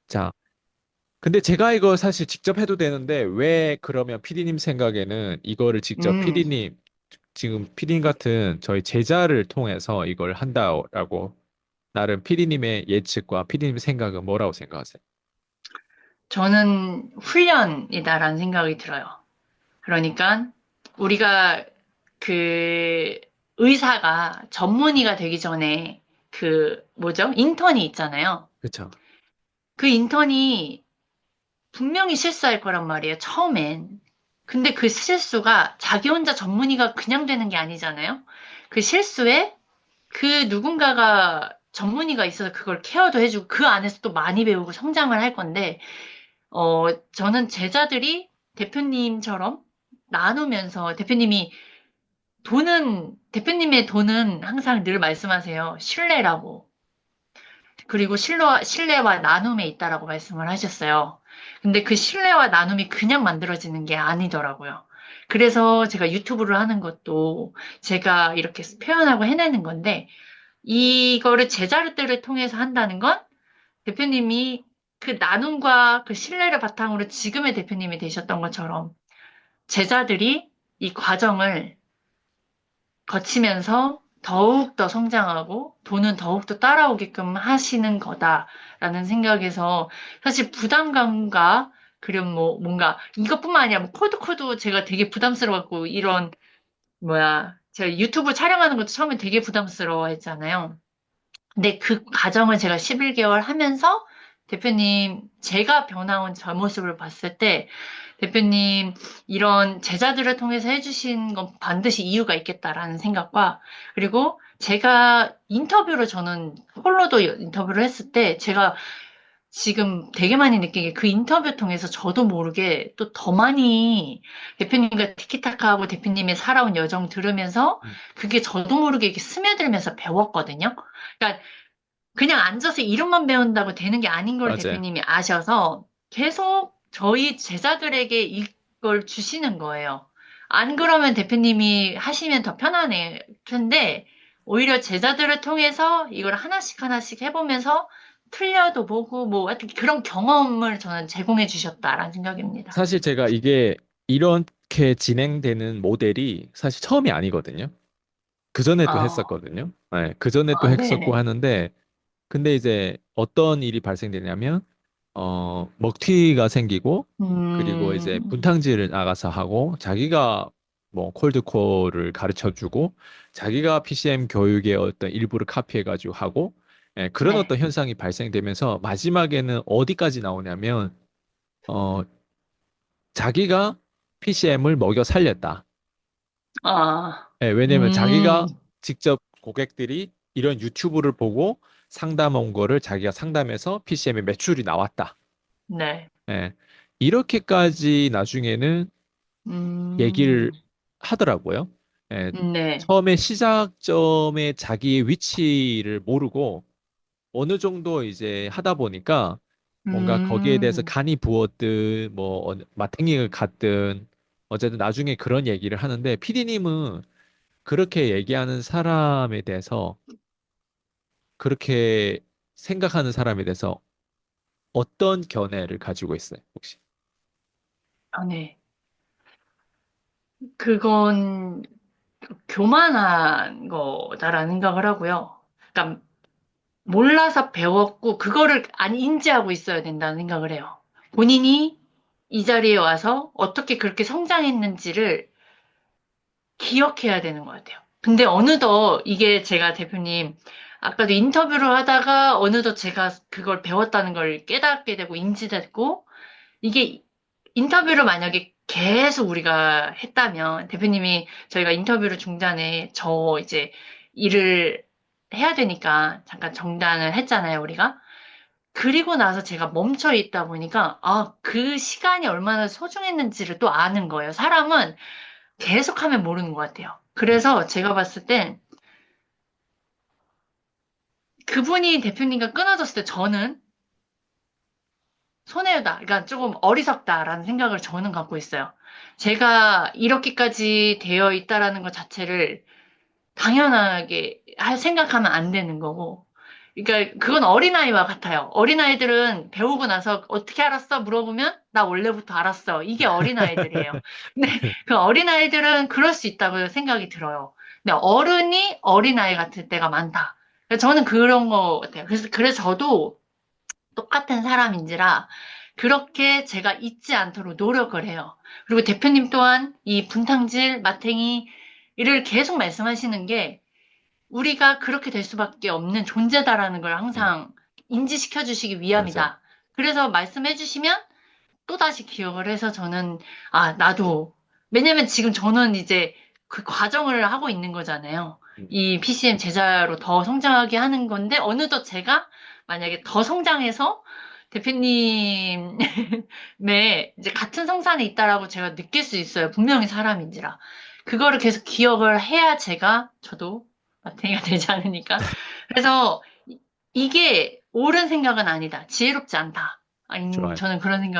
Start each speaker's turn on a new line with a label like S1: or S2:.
S1: 자, 근데 제가 이거 사실 직접 해도 되는데 왜 그러면 피디님 생각에는 이거를 직접
S2: 음,
S1: 피디님 지금 피디님 같은 저희 제자를 통해서 이걸 한다라고 나름 피디님의 예측과 피디님 생각은 뭐라고 생각하세요?
S2: 저는 훈련이다라는 생각이 들어요. 그러니까 우리가 그 의사가 전문의가 되기 전에 그 뭐죠? 인턴이 있잖아요.
S1: 그렇죠.
S2: 그 인턴이 분명히 실수할 거란 말이에요, 처음엔. 근데 그 실수가 자기 혼자 전문의가 그냥 되는 게 아니잖아요. 그 실수에 그 누군가가 전문의가 있어서 그걸 케어도 해주고 그 안에서 또 많이 배우고 성장을 할 건데, 저는 제자들이 대표님처럼 나누면서 대표님의 돈은 항상 늘 말씀하세요. 신뢰라고. 그리고 신뢰와 나눔에 있다라고 말씀을 하셨어요. 근데 그 신뢰와 나눔이 그냥 만들어지는 게 아니더라고요. 그래서 제가 유튜브를 하는 것도 제가 이렇게 표현하고 해내는 건데, 이거를 제자들을 통해서 한다는 건 대표님이 그 나눔과 그 신뢰를 바탕으로 지금의 대표님이 되셨던 것처럼 제자들이 이 과정을 거치면서 더욱더 성장하고 돈은 더욱더 따라오게끔 하시는 거다라는 생각에서 사실 부담감과 그리고 뭐 뭔가 이것뿐만 아니라 뭐 코드도 제가 되게 부담스러웠고 이런 뭐야 제가 유튜브 촬영하는 것도 처음에 되게 부담스러워했잖아요. 근데 그 과정을 제가 11개월 하면서 대표님 제가 변화온 저 모습을 봤을 때 대표님 이런 제자들을 통해서 해주신 건 반드시 이유가 있겠다라는 생각과 그리고 제가 인터뷰를 저는 홀로도 인터뷰를 했을 때 제가 지금 되게 많이 느낀 게 그 인터뷰 통해서 저도 모르게 또 더 많이 대표님과 티키타카하고 대표님의 살아온 여정 들으면서
S1: 음,
S2: 그게 저도 모르게 이렇게 스며들면서 배웠거든요. 그러니까 그냥 앉아서 이름만 배운다고 되는 게 아닌 걸
S1: 맞아요.
S2: 대표님이 아셔서 계속 저희 제자들에게 이걸 주시는 거예요. 안 그러면 대표님이 하시면 더 편안해. 근데 오히려 제자들을 통해서 이걸 하나씩 하나씩 해보면서 틀려도 보고 뭐 하여튼 그런 경험을 저는 제공해 주셨다라는 생각입니다.
S1: 사실 제가 이게 이렇게 진행되는 모델이 사실 처음이 아니거든요. 그전에도
S2: 어,
S1: 했었거든요. 네, 그전에도 했었고
S2: 네네.
S1: 하는데 근데 이제 어떤 일이 발생되냐면 먹튀가 생기고 그리고 이제
S2: 음,
S1: 분탕질을 나가서 하고 자기가 뭐 콜드콜을 가르쳐 주고 자기가 PCM 교육의 어떤 일부를 카피해 가지고 하고 그런
S2: 네.
S1: 어떤 현상이 발생되면서 마지막에는 어디까지 나오냐면 어 자기가 PCM을 먹여 살렸다.
S2: 아,
S1: 왜냐면
S2: 음,
S1: 자기가 직접 고객들이 이런 유튜브를 보고 상담 온 거를 자기가 상담해서 PCM의 매출이 나왔다.
S2: 네.
S1: 예, 이렇게까지 나중에는 얘기를
S2: 음,
S1: 하더라고요. 예,
S2: 네.
S1: 처음에 시작점에 자기의 위치를 모르고 어느 정도 이제 하다 보니까 뭔가 거기에 대해서
S2: 음,
S1: 간이 부었든 뭐 마탱이가 갔든 어쨌든 나중에 그런 얘기를 하는데 PD님은 그렇게 얘기하는 사람에 대해서 그렇게 생각하는 사람에 대해서 어떤 견해를 가지고 있어요, 혹시?
S2: 아, 네. 그건 교만한 거다라는 생각을 하고요. 그러니까 몰라서 배웠고, 그거를 안 인지하고 있어야 된다는 생각을 해요. 본인이 이 자리에 와서 어떻게 그렇게 성장했는지를 기억해야 되는 것 같아요. 근데 어느덧 이게 제가 대표님, 아까도 인터뷰를 하다가 어느덧 제가 그걸 배웠다는 걸 깨닫게 되고 인지됐고, 이게 인터뷰를 만약에 계속 우리가 했다면, 대표님이 저희가 인터뷰를 중간에 저 이제 일을 해야 되니까 잠깐 정단을 했잖아요, 우리가. 그리고 나서 제가 멈춰 있다 보니까, 아, 그 시간이 얼마나 소중했는지를 또 아는 거예요. 사람은 계속하면 모르는 것 같아요. 그래서 제가 봤을 땐 그분이 대표님과 끊어졌을 때 저는 손해다. 그러니까 조금 어리석다라는 생각을 저는 갖고 있어요. 제가 이렇게까지 되어 있다라는 것 자체를 당연하게 생각하면 안 되는 거고, 그러니까 그건 어린아이와 같아요. 어린아이들은 배우고 나서 어떻게 알았어? 물어보면 나 원래부터 알았어. 이게 어린아이들이에요. 근데 그 어린아이들은 그럴 수 있다고 생각이 들어요. 근데 어른이 어린아이 같을 때가 많다. 그래서 저는 그런 거 같아요. 그래서 저도 똑같은 사람인지라 그렇게 제가 잊지 않도록 노력을 해요. 그리고 대표님 또한 이 분탕질, 마탱이를 계속 말씀하시는 게 우리가 그렇게 될 수밖에 없는 존재다라는 걸
S1: 네,
S2: 항상 인지시켜 주시기
S1: 맞아요.
S2: 위함이다. 그래서 말씀해 주시면 또다시 기억을 해서 저는, 아, 나도. 왜냐면 지금 저는 이제 그 과정을 하고 있는 거잖아요.
S1: 음,
S2: 이 PCM 제자로 더 성장하게 하는 건데, 어느덧 제가 만약에 더 성장해서 대표님의 이제 같은 성산에 있다라고 제가 느낄 수 있어요. 분명히 사람인지라. 그거를 계속 기억을 해야 저도 마탱이가 되지 않으니까. 그래서 이게 옳은 생각은 아니다. 지혜롭지 않다.
S1: 좋아요.
S2: 저는 그런 생각을